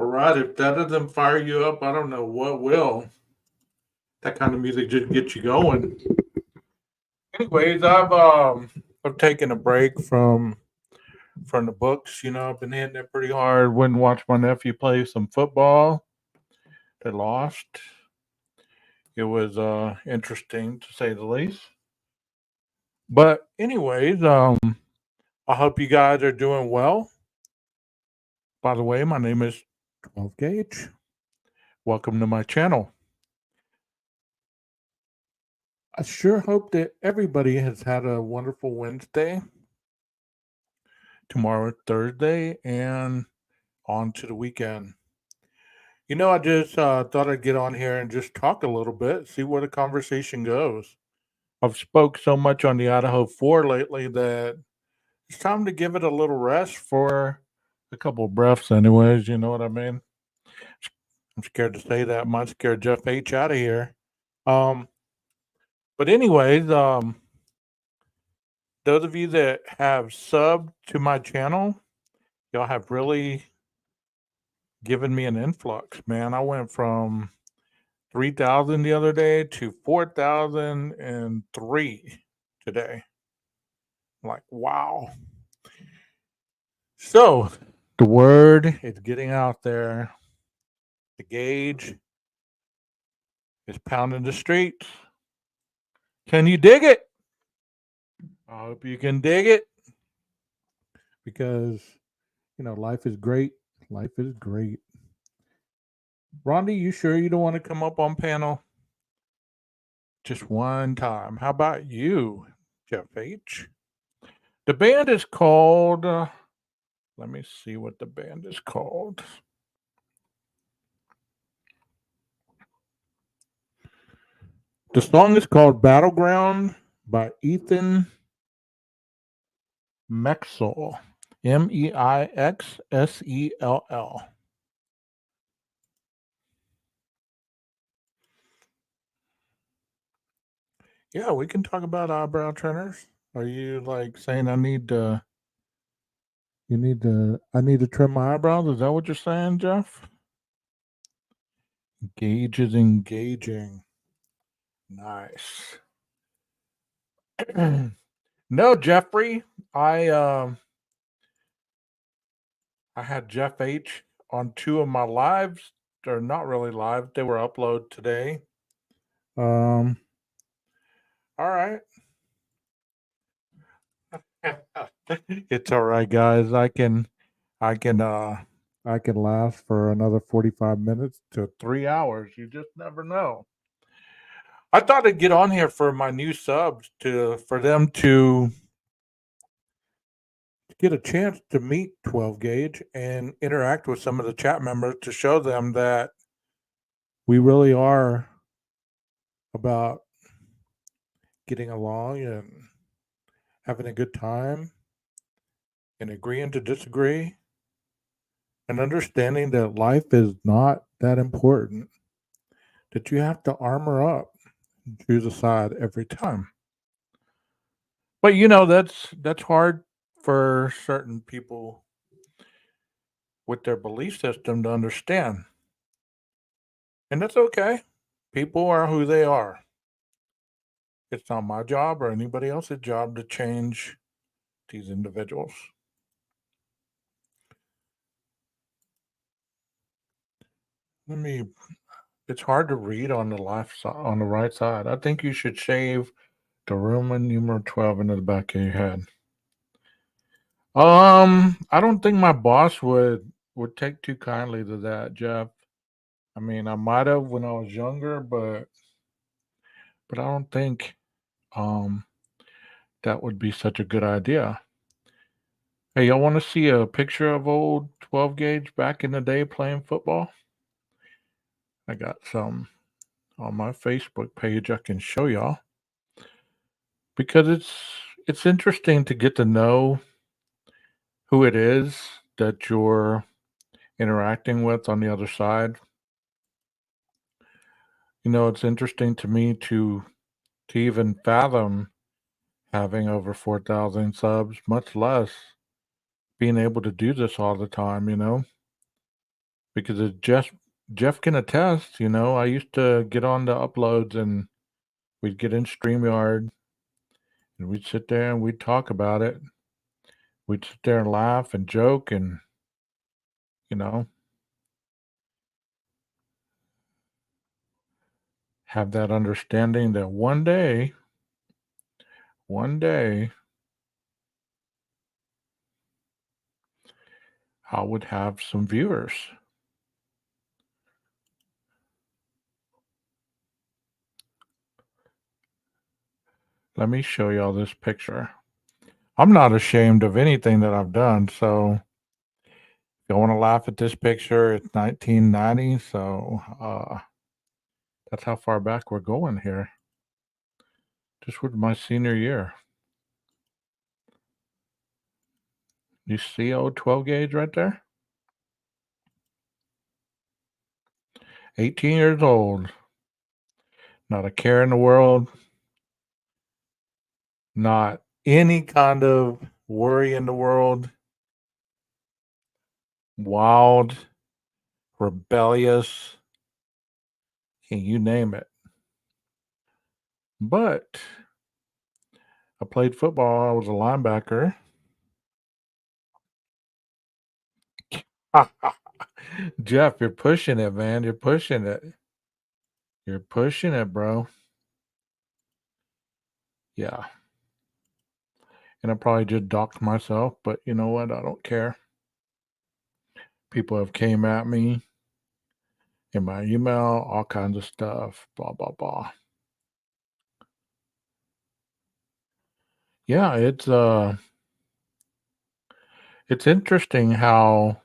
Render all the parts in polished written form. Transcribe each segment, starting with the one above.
All right, if that doesn't fire you up, I don't know what will. That kind of music just gets you going. Anyways, I've taken a break from the books. I've been hitting it pretty hard. Went and watched my nephew play some football. They lost. It was interesting to say the least. But anyways, I hope you guys are doing well. By the way, my name is 12 Gauge. Welcome to my channel. I sure hope that everybody has had a wonderful Wednesday. Tomorrow, Thursday, and on to the weekend. I just thought I'd get on here and just talk a little bit, see where the conversation goes. I've spoke so much on the Idaho 4 lately that it's time to give it a little rest for a couple of breaths, anyways. You know what I mean? I'm scared to say that. Might scare Jeff H out of here. Um, but anyways, those of you that have subbed to my channel, y'all have really given me an influx, man. I went from 3,000 the other day to 4,003 today. Like, wow. So the word is getting out there. The gauge is pounding the streets. Can you dig it? I hope you can dig it because, life is great. Life is great. Rondi, you sure you don't want to come up on panel? Just one time. How about you, Jeff H? The band is called, let me see what the band is called. The song is called Battleground by Ethan Meixell. Meixsell. Yeah, we can talk about eyebrow trimmers. Are you like saying I need to trim my eyebrows? Is that what you're saying, Jeff? Gauge is engaging. Nice. No, Jeffrey. I I had Jeff H on two of my lives. They're not really live. They were uploaded today. Um all right. It's all right, guys. I can I can last for another 45 minutes to 3 hours. You just never know. I thought I'd get on here for my new subs to for them to get a chance to meet 12 Gauge and interact with some of the chat members to show them that we really are about getting along and having a good time and agreeing to disagree and understanding that life is not that important, that you have to armor up and choose a side every time. But that's hard for certain people with their belief system to understand. And that's okay. People are who they are. It's not my job or anybody else's job to change these individuals. Let me It's hard to read on the left side, on the right side. I think you should shave the Roman numeral 12 into the back of your head. I don't think my boss would take too kindly to that, Jeff. I mean, I might have when I was younger, but I don't think um that would be such a good idea. Hey, y'all want to see a picture of old 12 gauge back in the day playing football? I got some on my Facebook page I can show y'all because it's interesting to get to know who it is that you're interacting with on the other side. It's interesting to me to even fathom having over 4,000 subs, much less being able to do this all the time. because it just Jeff can attest, I used to get on the uploads and we'd get in StreamYard and we'd sit there and we'd talk about it. We'd sit there and laugh and joke and, you know, have that understanding that one day, I would have some viewers. Let me show y'all this picture. I'm not ashamed of anything that I've done. So if you want to laugh at this picture, it's 1990. So that's how far back we're going here. This was my senior year. You see old 12 gauge right there? 18 years old. Not a care in the world. Not any kind of worry in the world. Wild, rebellious, you name it. But I played football. I was a linebacker. Jeff, you're pushing it, man. You're pushing it. You're pushing it, bro. Yeah. And I probably just docked myself, but you know what? I don't care. People have came at me in my email, all kinds of stuff, blah, blah, blah. Yeah, it's interesting how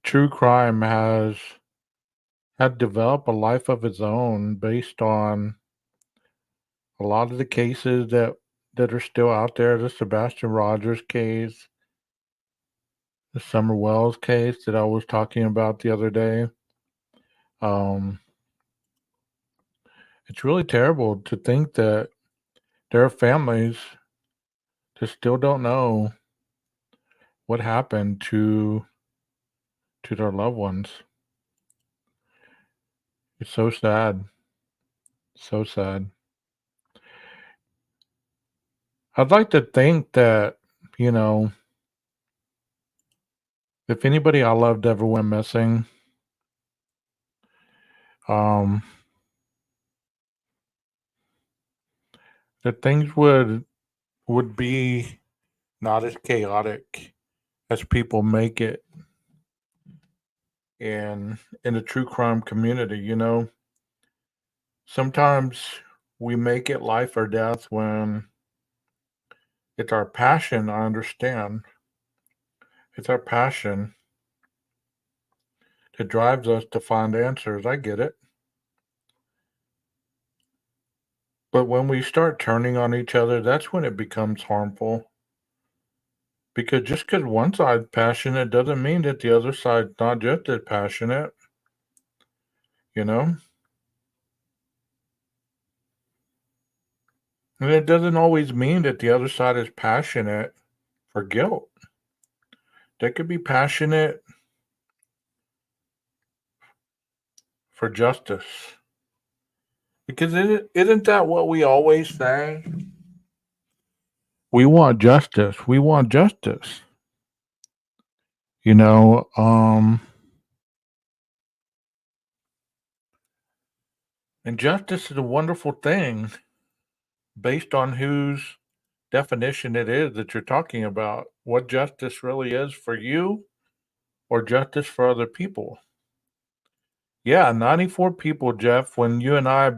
true crime has had developed a life of its own based on a lot of the cases that are still out there. The Sebastian Rogers case, the Summer Wells case that I was talking about the other day. Um, it's really terrible to think that there are families that still don't know what happened to their loved ones. It's so sad. So sad. I'd like to think that, you know, if anybody I loved ever went missing, um, that things would be not as chaotic as people make it in the true crime community, Sometimes we make it life or death when it's our passion, I understand. It's our passion that drives us to find answers. I get it. But when we start turning on each other, that's when it becomes harmful. Because just because one side's passionate doesn't mean that the other side's not just as passionate, you know? And it doesn't always mean that the other side is passionate for guilt. They could be passionate for justice. Because isn't that what we always say? We want justice. We want justice. You know, and justice is a wonderful thing based on whose definition it is that you're talking about. What justice really is for you or justice for other people. Yeah, 94 people, Jeff, when you and I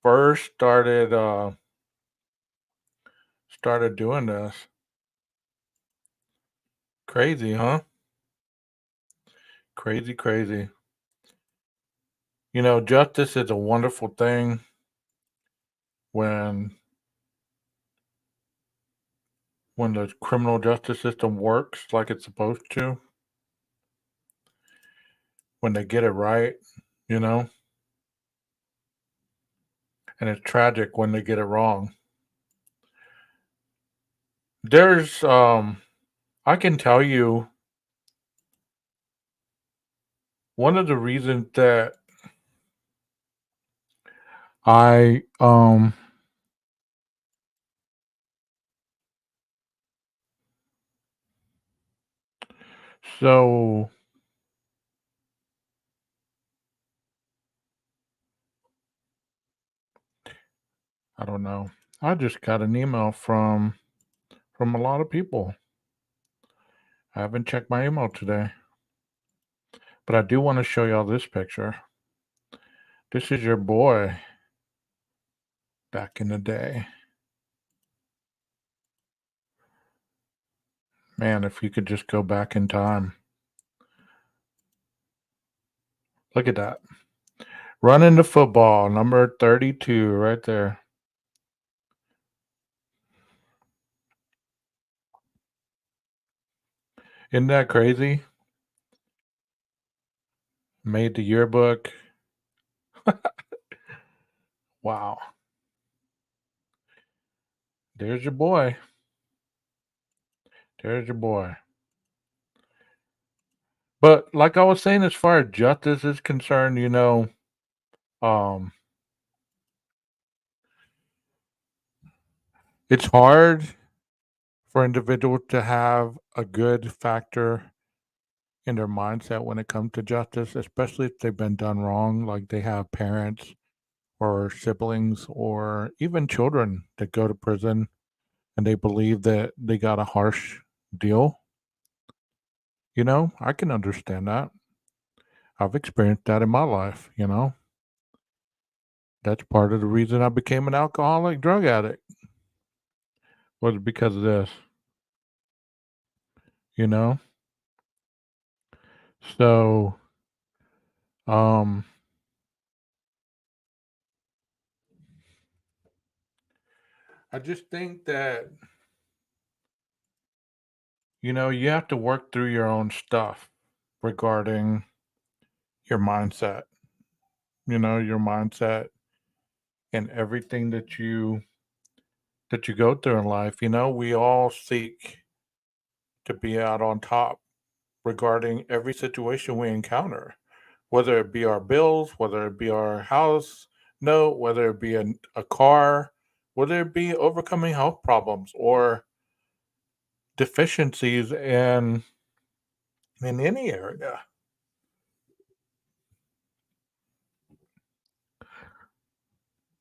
first started doing this. Crazy, huh? Crazy, crazy. Justice is a wonderful thing when the criminal justice system works like it's supposed to, when they get it right, you know, and it's tragic when they get it wrong. There's I can tell you One of the reasons that I so I don't know. I just got an email from a lot of people. I haven't checked my email today, but I do want to show y'all this picture. This is your boy back in the day. Man, if you could just go back in time. Look at that. Running the football, number 32, right there. Isn't that crazy? Made the yearbook. Wow. There's your boy. There's your boy. But like I was saying, as far as justice is concerned, um, it's hard for individuals to have a good factor in their mindset when it comes to justice, especially if they've been done wrong, like they have parents or siblings or even children that go to prison and they believe that they got a harsh deal. I can understand that. I've experienced that in my life. That's part of the reason I became an alcoholic drug addict was because of this, you know? So, um, I just think that, you have to work through your own stuff regarding your mindset, your mindset and everything that you go through in life. We all seek to be out on top regarding every situation we encounter, whether it be our bills, whether it be our house note, whether it be a car, whether it be overcoming health problems or deficiencies in any area.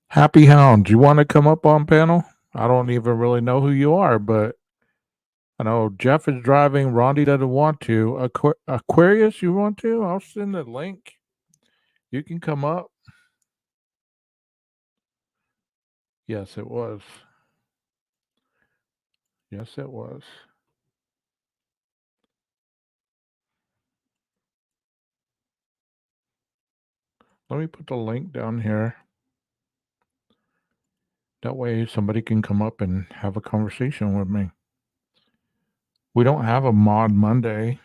Happy Hound, do you want to come up on panel? I don't even really know who you are, but I know Jeff is driving. Rondi doesn't want to. Aquarius, you want to? I'll send the link. You can come up. Yes, it was. Yes, it was. Let me put the link down here. That way somebody can come up and have a conversation with me. We don't have a mod Monday.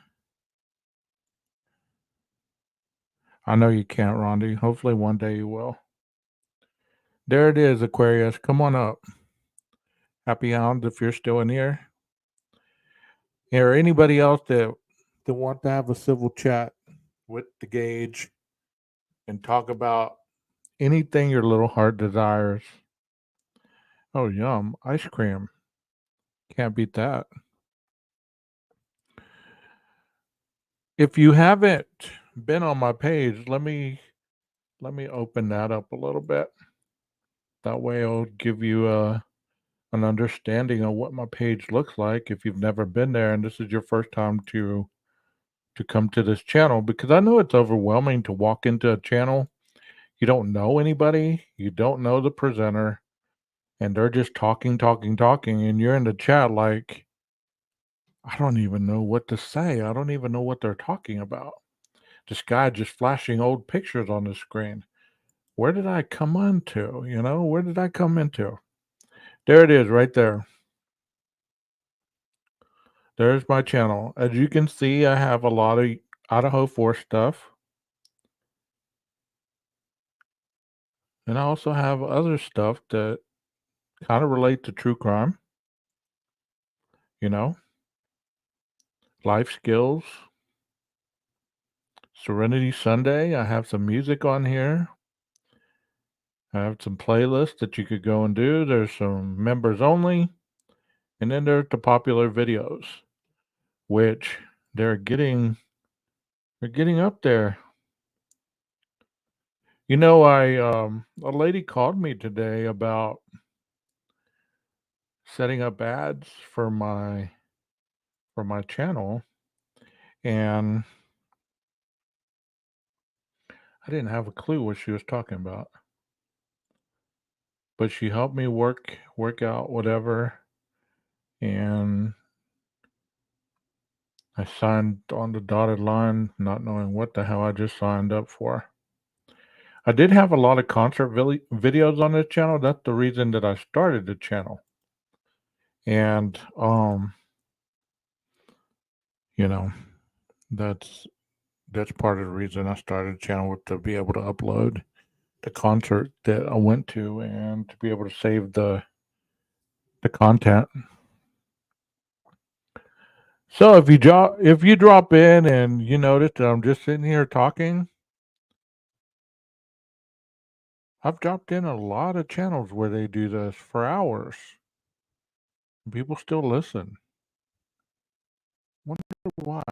I know you can't, Rondi. Hopefully one day you will. There it is, Aquarius. Come on up. Happy Hounds, if you're still in here. Or anybody else that want to have a civil chat with the Gage and talk about anything your little heart desires. Oh, yum. Ice cream. Can't beat that. If you haven't been on my page, let me open that up a little bit. That way it'll give you an understanding of what my page looks like if you've never been there and this is your first time to come to this channel, because I know it's overwhelming to walk into a channel. You don't know anybody, you don't know the presenter, and they're just talking, talking, talking, and you're in the chat like, I don't even know what to say. I don't even know what they're talking about. This guy just flashing old pictures on the screen. Where did I come into? Where did I come into? There it is right there. There's my channel. As you can see, I have a lot of Idaho 4 stuff. And I also have other stuff that kind of relate to true crime, you know, life skills, Serenity Sunday. I have some music on here. I have some playlists that you could go and do. There's some members only, and then there's the popular videos, which they're getting up there. You know, a lady called me today about setting up ads for my channel, and I didn't have a clue what she was talking about. But she helped me work out whatever, and I signed on the dotted line, not knowing what the hell I just signed up for. I did have a lot of concert videos on this channel. That's the reason that I started the channel. And you know, that's part of the reason I started the channel, was to be able to upload the concert that I went to and to be able to save the content. So if you drop in and you notice that I'm just sitting here talking, I've dropped in a lot of channels where they do this for hours. And people still listen. Wonder why.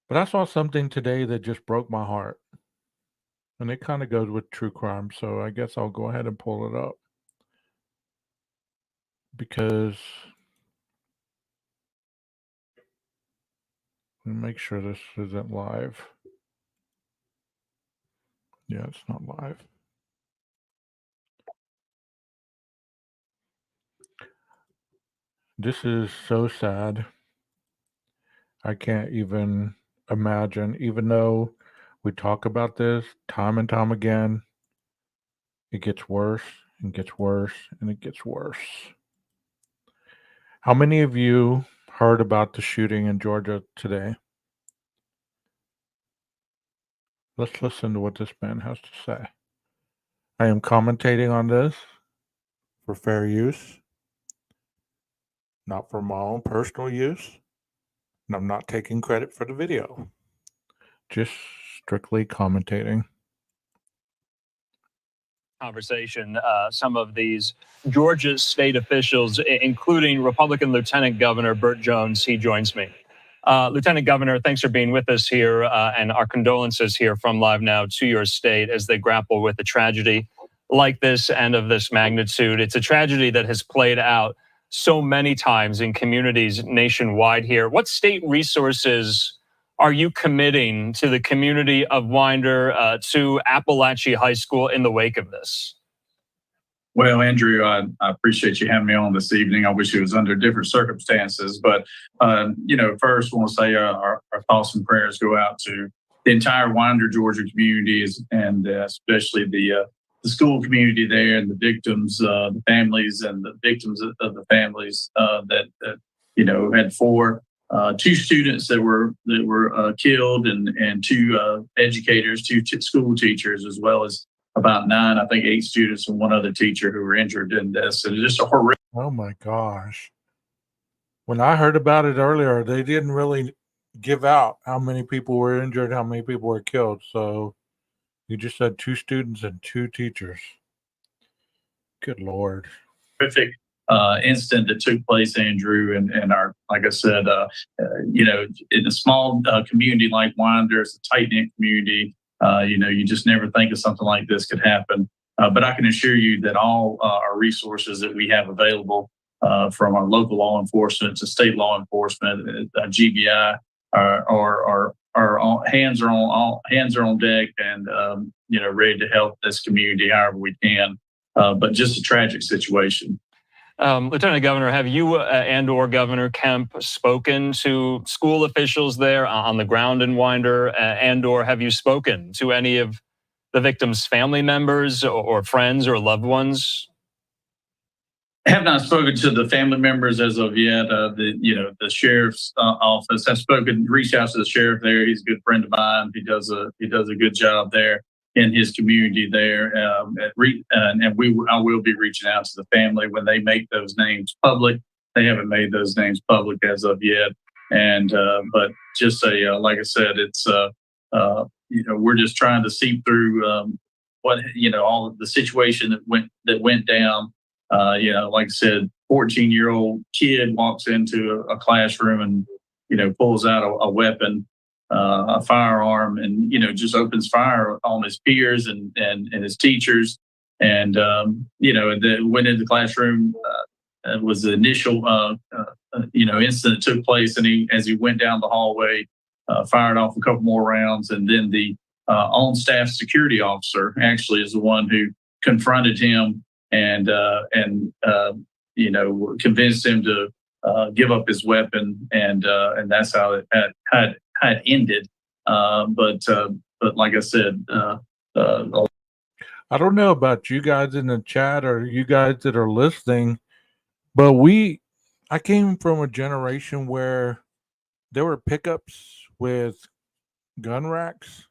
But I saw something today that just broke my heart. And it kind of goes with true crime, so I guess I'll go ahead and pull it up. Because let me make sure this isn't live. Yeah, it's not live. This is so sad. I can't even imagine, even though we talk about this time and time again, it gets worse and gets worse and it gets worse. How many of you heard about the shooting in Georgia today? Let's listen to what this man has to say. I am commentating on this for fair use, not for my own personal use, and I'm not taking credit for the video. Just strictly commentating. Conversation, some of these Georgia state officials, including Republican Lieutenant Governor Burt Jones. He joins me. Lieutenant Governor, thanks for being with us here, and our condolences here from Live Now to your state as they grapple with a tragedy like this and of this magnitude. It's a tragedy that has played out so many times in communities nationwide here. What state resources are you committing to the community of Winder, to Appalachia High School in the wake of this? Well, Andrew, I appreciate you having me on this evening. I wish it was under different circumstances, but first, I want to say our thoughts and prayers go out to the entire Winder, Georgia communities, and especially the school community there, and the victims, the families, and the victims of the families that had two students that were killed, and two educators, two school teachers, as well as about 8 students and one other teacher who were injured in this. And it's just a horrific. Oh my gosh. When I heard about it earlier, they didn't really give out how many people were injured, how many people were killed. So you just said 2 students and 2 teachers. Good Lord. Horrific incident that took place, Andrew, and our, like I said, in a small community like Winder, it's a tight-knit community. You just never think of something like this could happen. But I can assure you that all our resources that we have available, from our local law enforcement to state law enforcement, GBI, our hands are on deck, and ready to help this community however we can. But just a tragic situation. Lieutenant Governor, have you and/or Governor Kemp spoken to school officials there on the ground in Winder, and/or have you spoken to any of the victims' family members or friends or loved ones? I have not spoken to the family members as of yet. The sheriff's office has reached out to the sheriff there. He's a good friend of mine. He does a good job there in his community there, and I will be reaching out to the family when they make those names public. They haven't made those names public as of yet. And but just like I said, it's we're just trying to see through what all of the situation that went down. Like I said, 14-year-old kid walks into a classroom and pulls out a weapon, a firearm, and just opens fire on his peers and his teachers. And and then went into the classroom. Was the initial incident that took place, and as he went down the hallway, fired off a couple more rounds, and then the on-staff security officer actually is the one who confronted him and convinced him to give up his weapon, and that's how it had ended. But like I said, I don't know about you guys in the chat or you guys that are listening, but I came from a generation where there were pickups with gun racks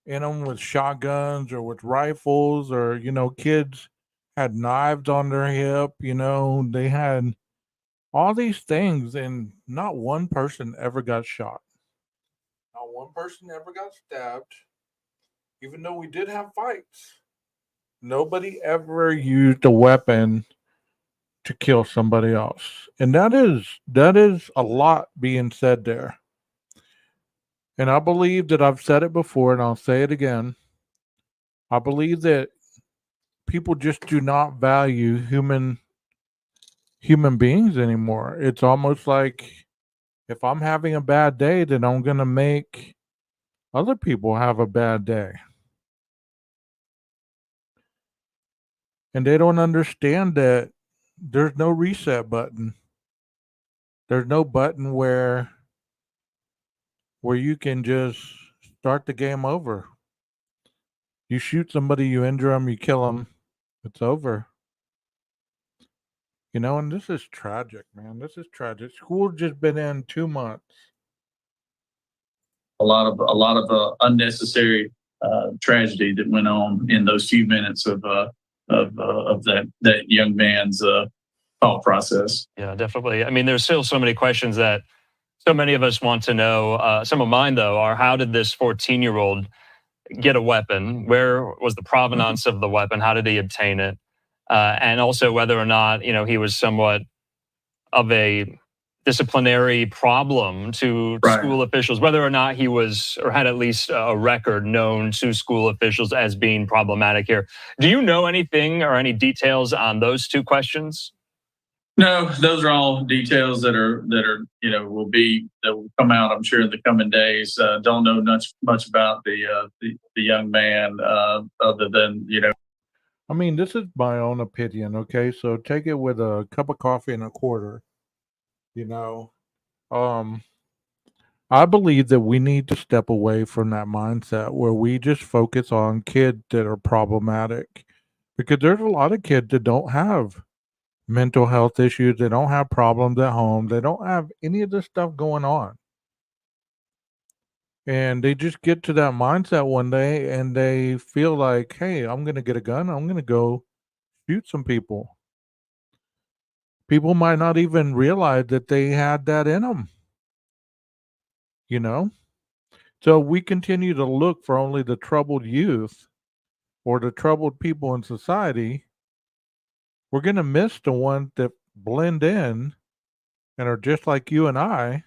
in them with shotguns or with rifles, or kids had knives on their hip. They had all these things, and not one person ever got shot. Not one person ever got stabbed, even though we did have fights. Nobody ever used a weapon to kill somebody else. And that is a lot being said there. And I believe that I've said it before and I'll say it again. I believe that people just do not value human beings anymore. It's almost like if I'm having a bad day, then I'm going to make other people have a bad day. And they don't understand that there's no reset button. There's no button where you can just start the game over. You shoot somebody, you injure them, you kill them, it's over. And this is tragic, man. This is tragic. School's just been in 2 months. A lot of unnecessary tragedy that went on in those few minutes of that young man's thought process. Yeah, definitely. I mean, there's still so many questions that so many of us want to know. Some of mine, though, are how did this 14-year-old get a weapon? Where was the provenance of the weapon? How did he obtain it? And also whether or not, he was somewhat of a disciplinary problem to school officials, whether or not he was or had at least a record known to school officials as being problematic here. Do you know anything or any details on those two questions? No, those are all details that will come out, I'm sure, in the coming days. Don't know much about the young man other than I mean, this is my own opinion, okay? So take it with a cup of coffee and a quarter. I believe that we need to step away from that mindset where we just focus on kids that are problematic, because there's a lot of kids that don't have mental health issues. They don't have problems at home. They don't have any of this stuff going on. And they just get to that mindset one day and they feel like, hey, I'm going to get a gun. I'm going to go shoot some people. People might not even realize that they had that in them. So we continue to look for only the troubled youth or the troubled people in society. We're going to miss the ones that blend in and are just like you and I,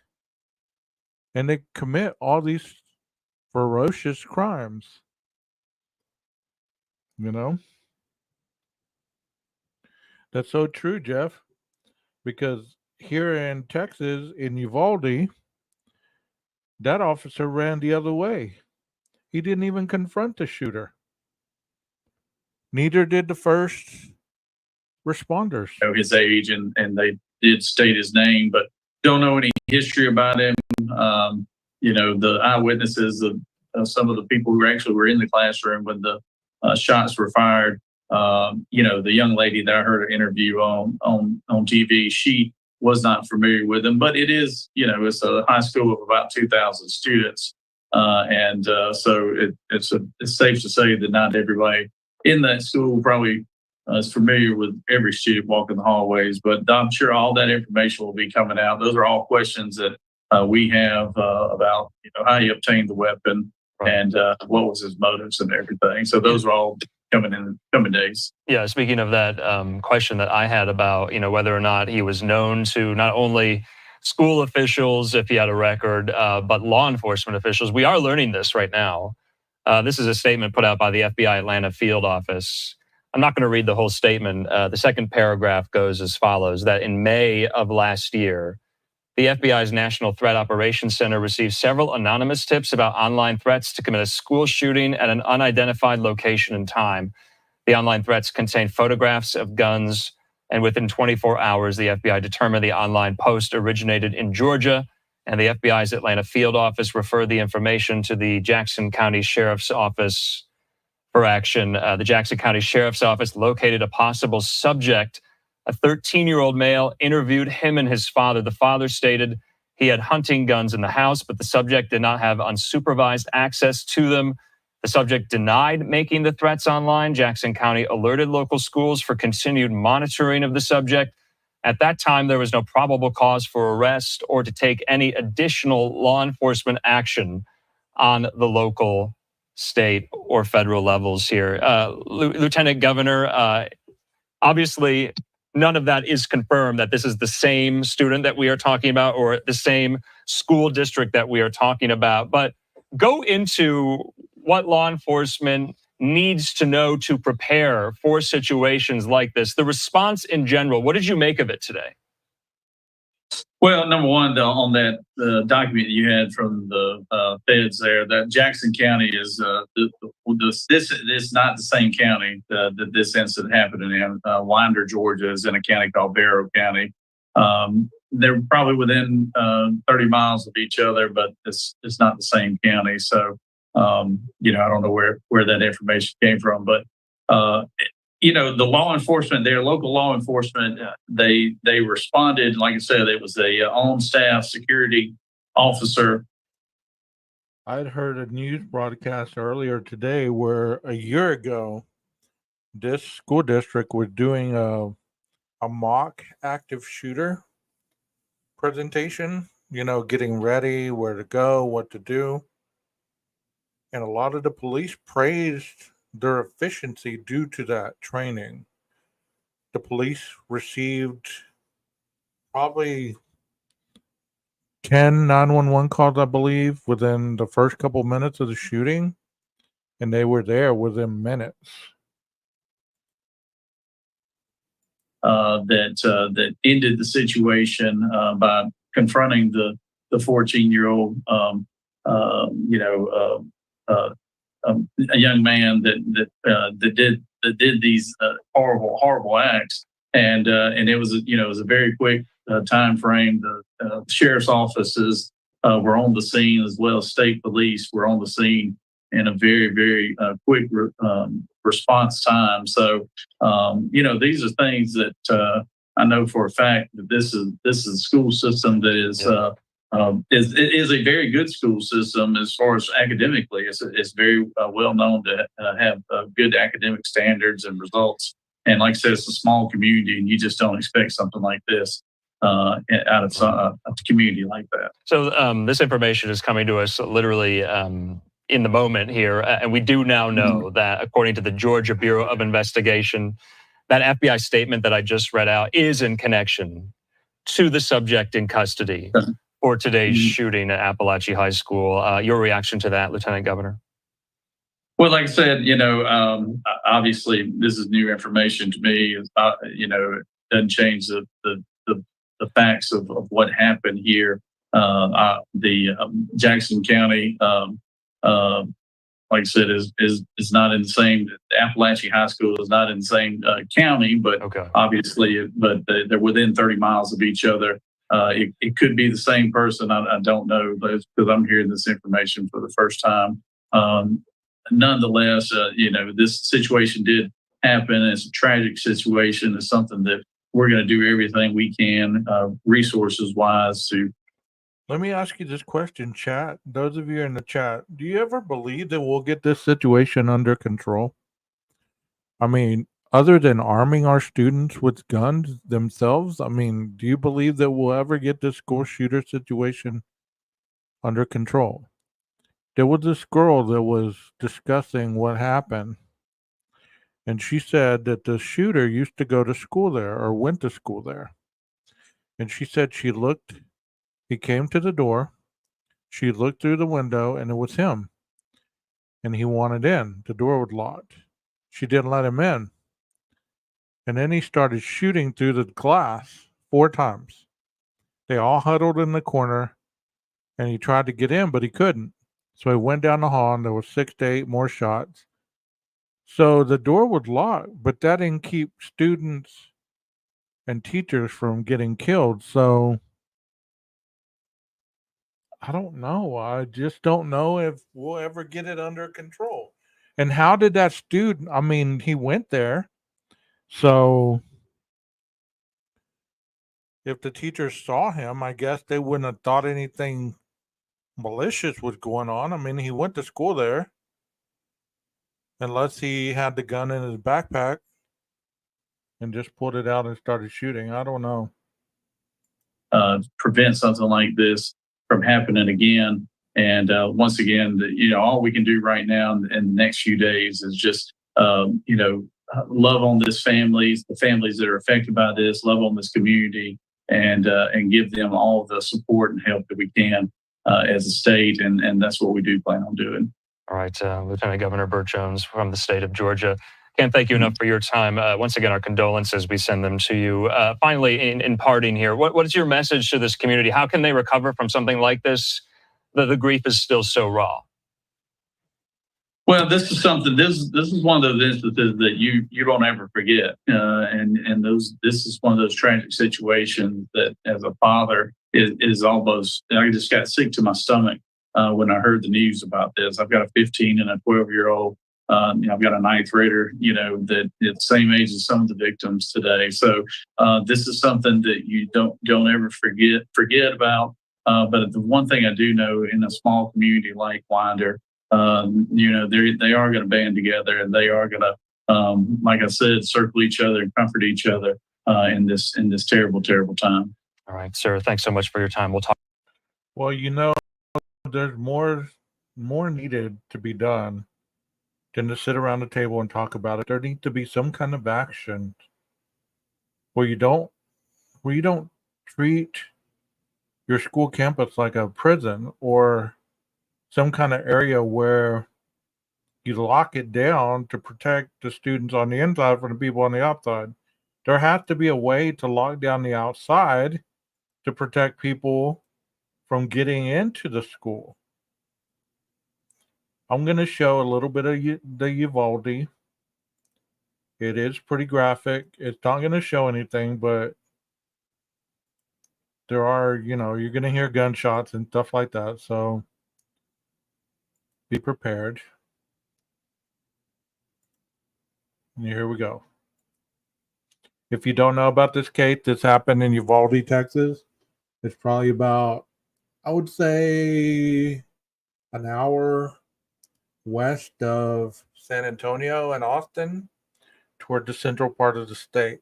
and they commit all these ferocious crimes. That's so true, Jeff, because here in Texas, in Uvalde, that officer ran the other way. He didn't even confront the shooter. Neither did the first responders. His age, and they did state his name, but don't know any history about him. The eyewitnesses of some of the people who actually were in the classroom when the shots were fired. The young lady that I heard an interview on TV, she was not familiar with him, but it is, it's a high school of about 2,000 students. So it's safe to say that not everybody in that school probably is familiar with every student walking the hallways, but I'm sure all that information will be coming out. Those are all questions that we have about how he obtained the weapon and what was his motives and everything. So those are all coming in coming days. Yeah, speaking of that question that I had about whether or not he was known to not only school officials if he had a record, but law enforcement officials. We are learning this right now. This is a statement put out by the FBI Atlanta field office. I'm not going to read the whole statement. The second paragraph goes as follows: that in May of last year, the FBI's National Threat Operations Center received several anonymous tips about online threats to commit a school shooting at an unidentified location and time. The online threats contained photographs of guns, and within 24 hours, the FBI determined the online post originated in Georgia, and the FBI's Atlanta field office referred the information to the Jackson County Sheriff's Office for action. The Jackson County Sheriff's Office located a possible subject. A 13-year-old male interviewed him and his father. The father stated he had hunting guns in the house, but the subject did not have unsupervised access to them. The subject denied making the threats online. Jackson County alerted local schools for continued monitoring of the subject. At that time, there was no probable cause for arrest or to take any additional law enforcement action on the local, state, or federal levels here. Lieutenant Governor, obviously, none of that is confirmed that this is the same student that we are talking about or the same school district that we are talking about. But go into what law enforcement needs to know to prepare for situations like this. The response in general, what did you make of it today? Well, number one, on that document you had from the feds there, that Jackson County is this is not the same county that this incident happened in. Winder, Georgia, is in a county called Barrow County. They're probably within 30 miles of each other, but it's not the same county. So I don't know where that information came from, but the law enforcement there, local law enforcement, they responded. Like I said, it was a on-staff security officer. I'd heard a news broadcast earlier today where a year ago, this school district was doing a mock active shooter presentation, getting ready, where to go, what to do. And a lot of the police praised their efficiency due to that training. The police received probably 10 911 calls, I believe, within the first couple minutes of the shooting, and they were there within minutes. That ended the situation by confronting the 14-year-old, a young man that did these horrible acts, and it was a very quick time frame. The sheriff's offices were on the scene, as well as state police were on the scene in a very, very quick response time. So these are things that I know for a fact that this is a school system that is a very good school system as far as academically. It's very well known to have good academic standards and results. And like I said, it's a small community, and you just don't expect something like this out of a community like that. So this information is coming to us literally in the moment here. And we do now know that according to the Georgia Bureau of Investigation, that FBI statement that I just read out is in connection to the subject in custody for today's shooting at Appalachian High School. Your reaction to that, Lieutenant Governor? Well, like I said, obviously this is new information to me. It doesn't change the facts of what happened here. The Jackson County, like I said, is not in the same. Appalachian High School is not in the same county, but obviously, they're within 30 miles of each other. It could be the same person. I don't know, because I'm hearing this information for the first time. Nonetheless, this situation did happen. It's a tragic situation. It's something that we're going to do everything we can, resources wise, to. Let me ask you this question, chat. Those of you in the chat, do you ever believe that we'll get this situation under control? I mean, other than arming our students with guns themselves, I mean, do you believe that we'll ever get this school shooter situation under control? There was this girl that was discussing what happened, and she said that the shooter used to go to school there or went to school there. And she said he came to the door, she looked through the window, and it was him. And he wanted in. The door was locked. She didn't let him in. And then he started shooting through the glass 4 times. They all huddled in the corner, and he tried to get in, but he couldn't. So he went down the hall, and there were 6 to 8 more shots. So the door was locked, but that didn't keep students and teachers from getting killed. So I don't know. I just don't know if we'll ever get it under control. And how did that student, I mean, he went there. So if the teachers saw him, I guess they wouldn't have thought anything malicious was going on. I mean, he went to school there, unless he had the gun in his backpack and just pulled it out and started shooting. I don't know. Prevent something like this from happening again. And once again, all we can do right now in the next few days is just, love on this families, the families that are affected by this, love on this community, and give them all the support and help that we can as a state. And that's what we do plan on doing. All right, Lieutenant Governor Burt Jones from the state of Georgia. Can't thank you enough for your time. Once again, our condolences, we send them to you. Finally, in parting here, what is your message to this community? How can they recover from something like this? The grief is still so raw. Well, this is something. This is one of those instances that you don't ever forget, this is one of those tragic situations that, as a father, is almost. I just got sick to my stomach when I heard the news about this. I've got a 15 and a 12-year-old. I've got a 9th grader. That at the same age as some of the victims today. So this is something that you don't ever forget about. But the one thing I do know, in a small community like Winder, they are going to band together, and they are going to, like I said, circle each other and comfort each other in this terrible, terrible time. All right, sir. Thanks so much for your time. We'll talk. Well, there's more needed to be done than to sit around the table and talk about it. There needs to be some kind of action where you don't treat your school campus like a prison, or some kind of area where you lock it down to protect the students on the inside from the people on the outside. There has to be a way to lock down the outside to protect people from getting into the school. I'm going to show a little bit of the Uvalde. It is pretty graphic. It's not going to show anything, but there are, you're going to hear gunshots and stuff like that. So be prepared. And here we go. If you don't know about this case, this happened in Uvalde, Texas. It's probably about, I would say, an hour west of San Antonio and Austin, toward the central part of the state.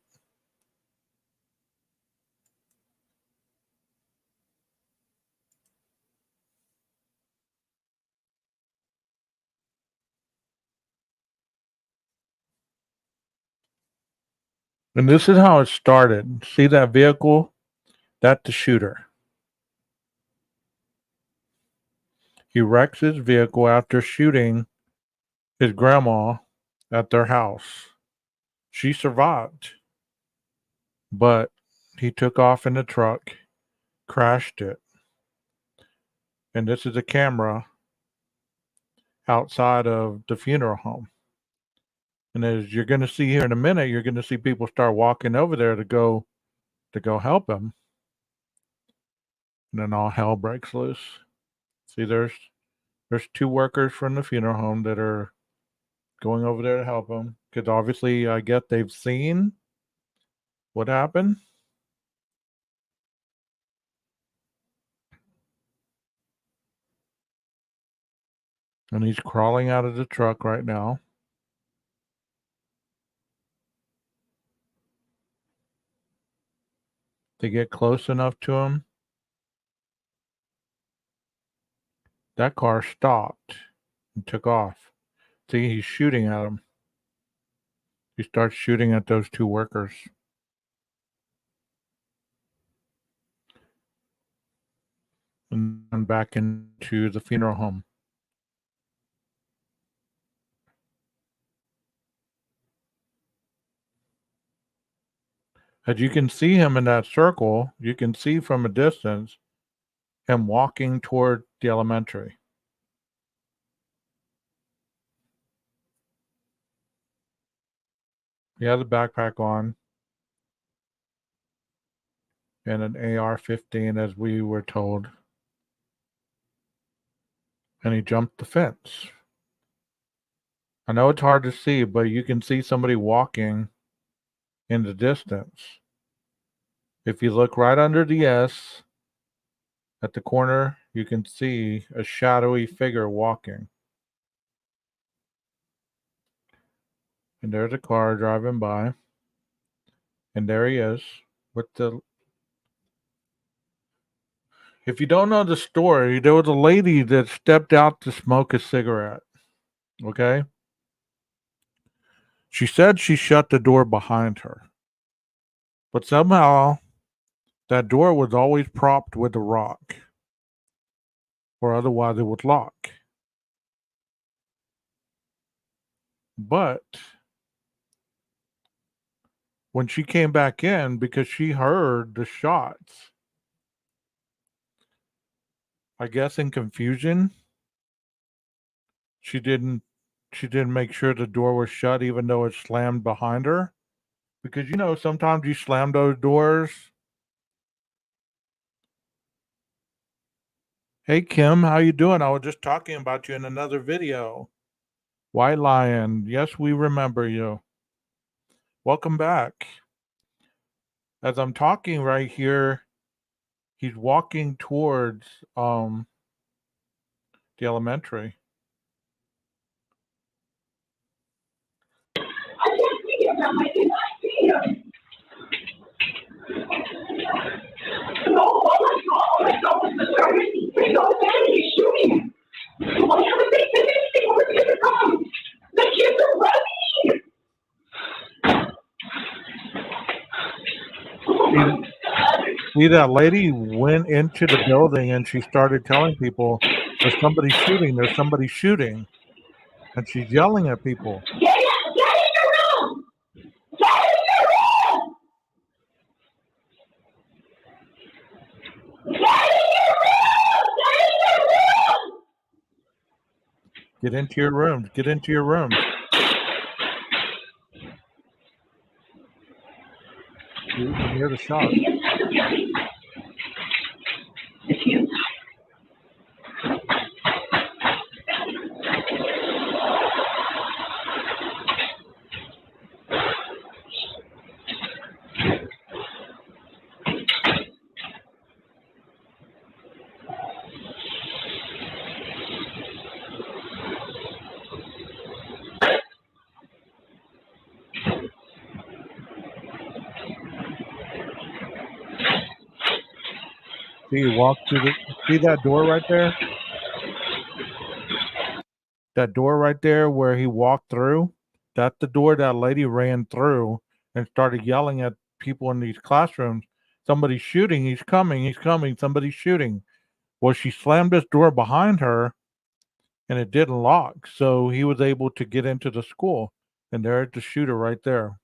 And this is how it started. See that vehicle? That's the shooter. He wrecks his vehicle after shooting his grandma at their house. She survived, but he took off in the truck, crashed it. And this is a camera outside of the funeral home. And as you're going to see here in a minute, you're going to see people start walking over there to go help him. And then all hell breaks loose. See, there's 2 workers from the funeral home that are going over there to help him, because obviously, I guess they've seen what happened. And he's crawling out of the truck right now. They get close enough to him. That car stopped and took off. See, he's shooting at him. He starts shooting at those two workers. And then back into the funeral home. As you can see him in that circle, you can see from a distance him walking toward the elementary. He has a backpack on and an AR-15, as we were told. And he jumped the fence. I know it's hard to see, but you can see somebody walking in the distance. If you look right under the S at the corner, you can see a shadowy figure walking. And there's a car driving by. And there he is with the... If you don't know the story, there was a lady that stepped out to smoke a cigarette. Okay? She said she shut the door behind her. But somehow, that door was always propped with a rock. Or otherwise it would lock. But when she came back in, because she heard the shots, I guess in confusion, she didn't make sure the door was shut even though it slammed behind her. Because sometimes you slam those doors. Hey Kim, how you doing? I was just talking about you in another video. White Lion, yes, we remember you. Welcome back. As I'm talking right here, he's walking towards the elementary. See, that lady went into the building and she started telling people, there's somebody shooting, there's somebody shooting. And she's yelling at people. Get in your room! Get in your room! Get in your room! Get in your room! Get into your rooms. Get into your rooms. You can hear the shot. See, you walk through see that door right there? That door right there where he walked through? That's the door that lady ran through and started yelling at people in these classrooms. Somebody's shooting, he's coming, somebody's shooting. Well, she slammed this door behind her and it didn't lock. So he was able to get into the school. And there's the shooter right there.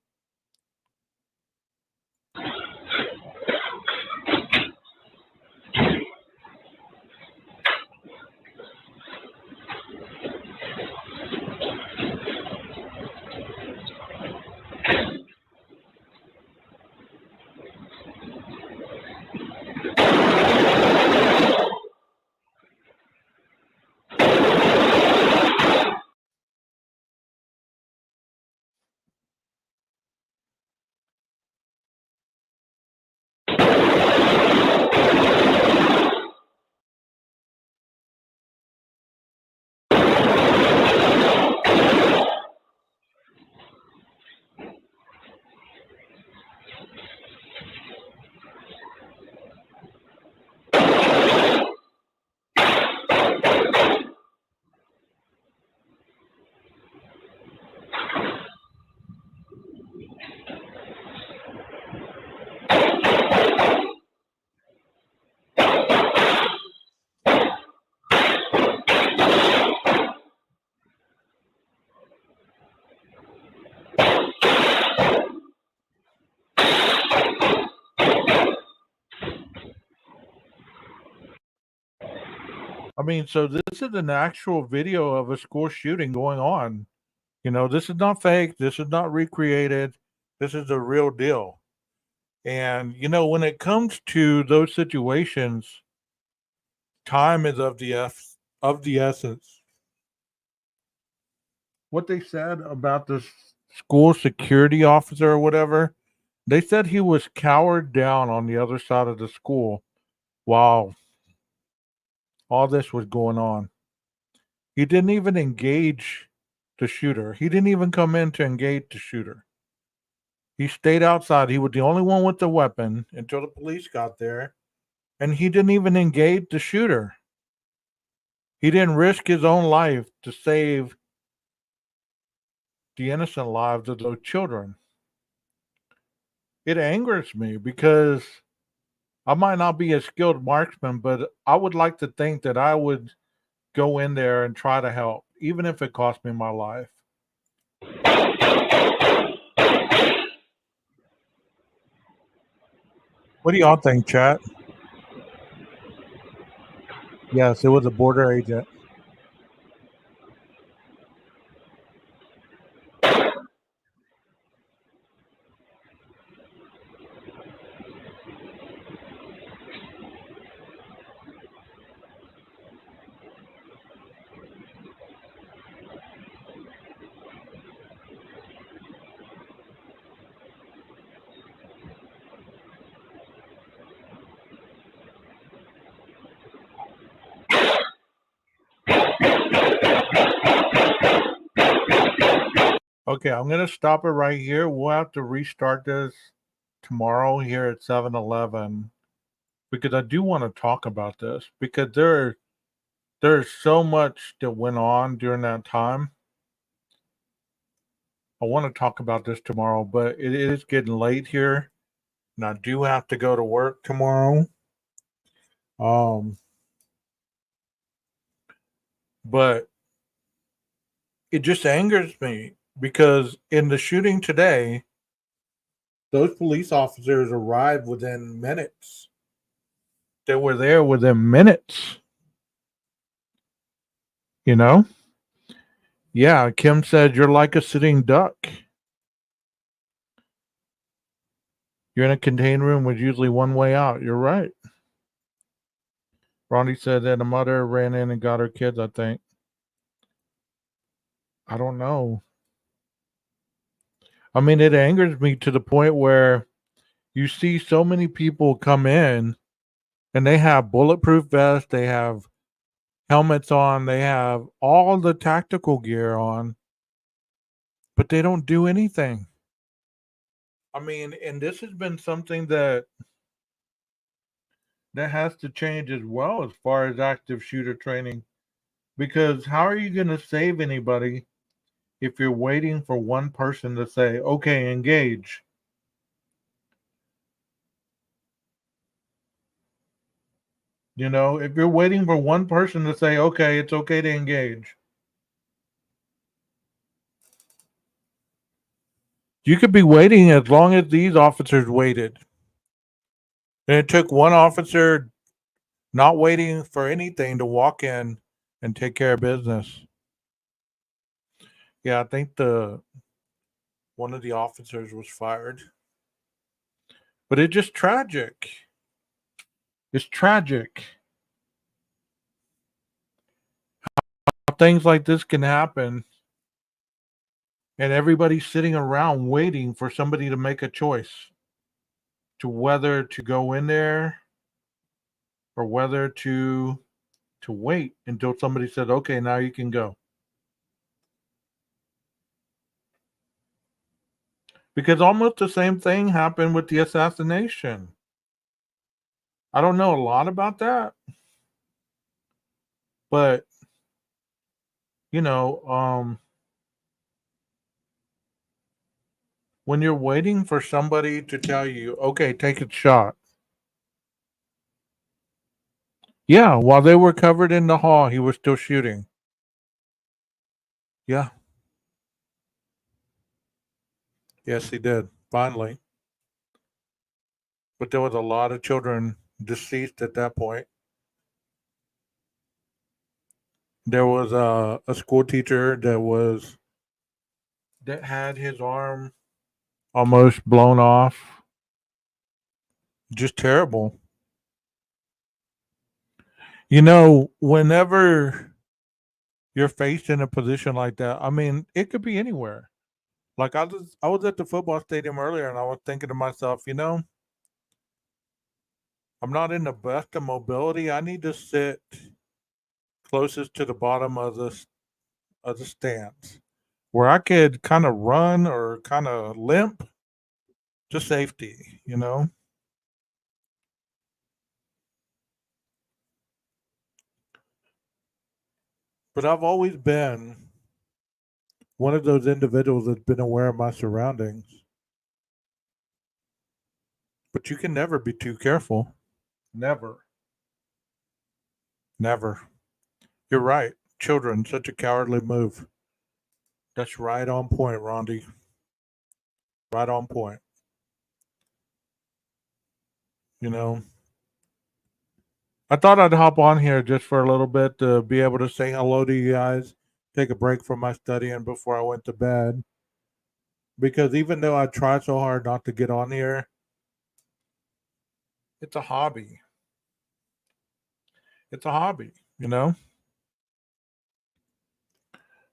mean, so this is an actual video of a school shooting going on. You know, this is not fake. This is not recreated. This is the real deal. And, you know, when it comes to those situations, time is of the essence. What they said about the school security officer or whatever, they said he was cowered down on the other side of the school while all this was going on. He didn't even engage the shooter. He didn't even come in to engage the shooter. He stayed outside. He was the only one with the weapon until the police got there, and he didn't even engage the shooter. He didn't risk his own life to save the innocent lives of those children. It angers me because I might not be a skilled marksman, but I would like to think that I would go in there and try to help, even if it cost me my life. What do y'all think, chat? Yes, it was a border agent. Okay, I'm going to stop it right here. We'll have to restart this tomorrow here at 7-Eleven because I do want to talk about this because there's so much that went on during that time. I want to talk about this tomorrow, but it is getting late here, and I do have to go to work tomorrow. But it just angers me because in the shooting today, those police officers arrived within minutes. They were there within minutes. You know? Yeah, Kim said you're like a sitting duck. You're in a contained room with usually one way out. You're right. Ronnie said that a mother ran in and got her kids, I think. I don't know. I mean, it angers me to the point where you see so many people come in and they have bulletproof vests, they have helmets on, they have all the tactical gear on, but they don't do anything. I mean, and this has been something that has to change as well as far as active shooter training. Because how are you going to save anybody if you're waiting for one person to say, okay, engage? You know, if you're waiting for one person to say, okay, it's okay to engage, you could be waiting as long as these officers waited. And it took one officer not waiting for anything to walk in and take care of business. Yeah, I think one of the officers was fired. But it's just tragic. It's tragic. How things like this can happen and everybody's sitting around waiting for somebody to make a choice to whether to go in there or whether to wait until somebody said, okay, now you can go. Because almost the same thing happened with the assassination. I don't know a lot about that, but you know, when you're waiting for somebody to tell you, okay, take a shot. Yeah, while they were covered in the hall, he was still shooting. Yeah. Yes, he did. Finally. But there was a lot of children deceased at that point. There was a school teacher that had his arm almost blown off. Just terrible. You know, whenever you're faced in a position like that, I mean, it could be anywhere. Like I was at the football stadium earlier and I was thinking to myself, you know, I'm not in the best of mobility. I need to sit closest to the bottom of the stands where I could kind of run or kind of limp to safety, you know? But I've always been one of those individuals that's been aware of my surroundings. But you can never be too careful. Never. Never. You're right. Children, such a cowardly move. That's right on point, Rondi. Right on point. You know, I thought I'd hop on here just for a little bit to be able to say hello to you guys, take a break from my studying before I went to bed. Because even though I try so hard not to get on here, it's a hobby. It's a hobby, you know?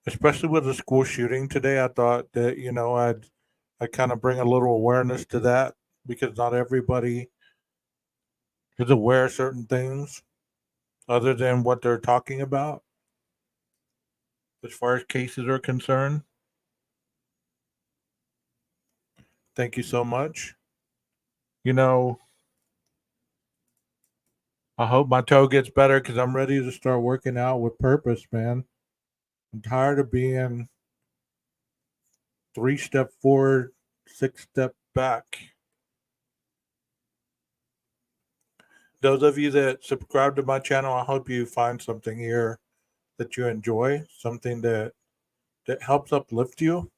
Especially with the school shooting today, I thought that, you know, I'd kind of bring a little awareness to that because not everybody is aware of certain things other than what they're talking about as far as cases are concerned. Thank you so much. You know, I hope my toe gets better because I'm ready to start working out with purpose, man. I'm tired of being 3 step forward, 6 step back. Those of you that subscribe to my channel, I hope you find something here that you enjoy, something that helps uplift you.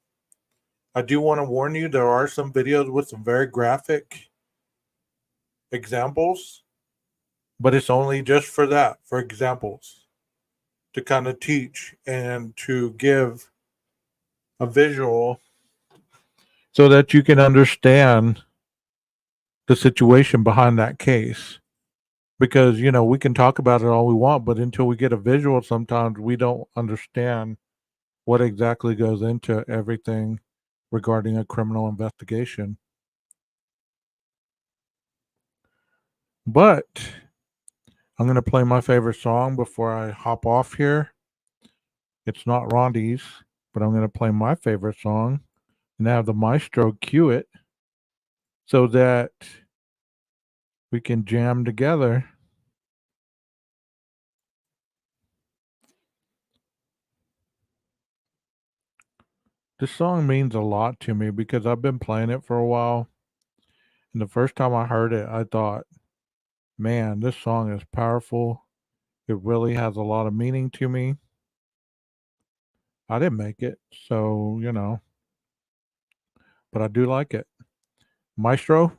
I do want to warn you, there are some videos with some very graphic examples, but it's only just for that, for examples, to kind of teach and to give a visual so that you can understand the situation behind that case. Because, you know, we can talk about it all we want, but until we get a visual, sometimes we don't understand what exactly goes into everything regarding a criminal investigation. But I'm going to play my favorite song before I hop off here. It's not Rondi's, but I'm going to play my favorite song and have the maestro cue it so that we can jam together. This song means a lot to me because I've been playing it for a while. And the first time I heard it, I thought, man, this song is powerful. It really has a lot of meaning to me. I didn't make it, so, you know, but I do like it. Maestro,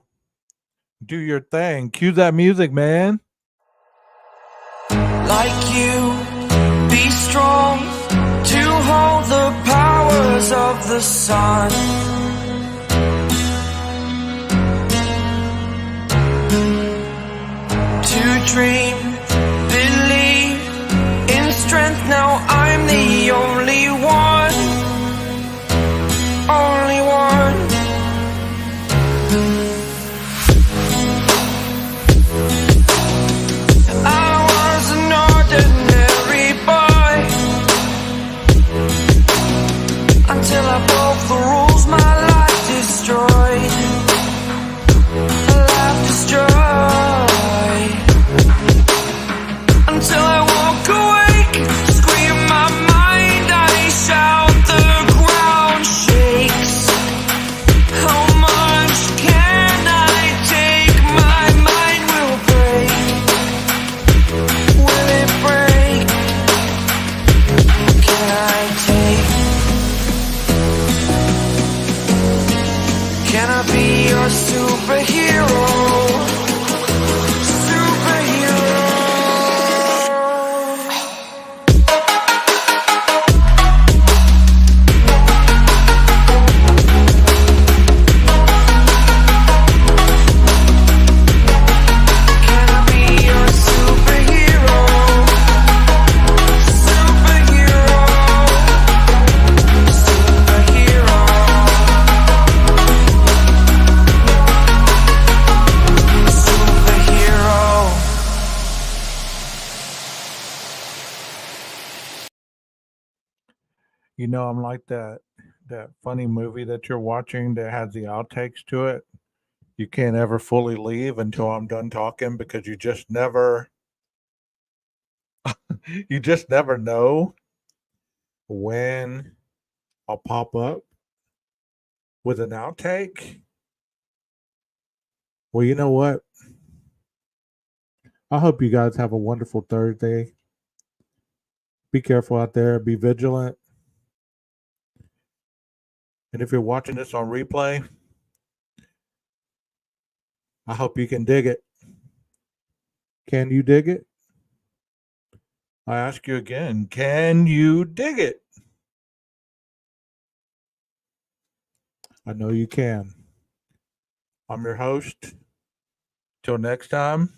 do your thing. Cue that music, man. Like you, be strong to hold the powers of the sun. To dream, believe in strength. Now I'm the only one, only one. I was an ordinary boy until I broke the rules, my life destroyed, a life destroyed. You know, I'm like that funny movie that you're watching that has the outtakes to it. You can't ever fully leave until I'm done talking because you just never know when I'll pop up with an outtake. Well, you know what? I hope you guys have a wonderful Thursday. Be careful out there, be vigilant. And if you're watching this on replay, I hope you can dig it. Can you dig it? I ask you again, can you dig it? I know you can. I'm your host. Till next time,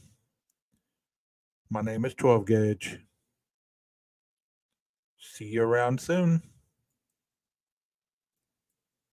my name is 12 Gauge. See you around soon.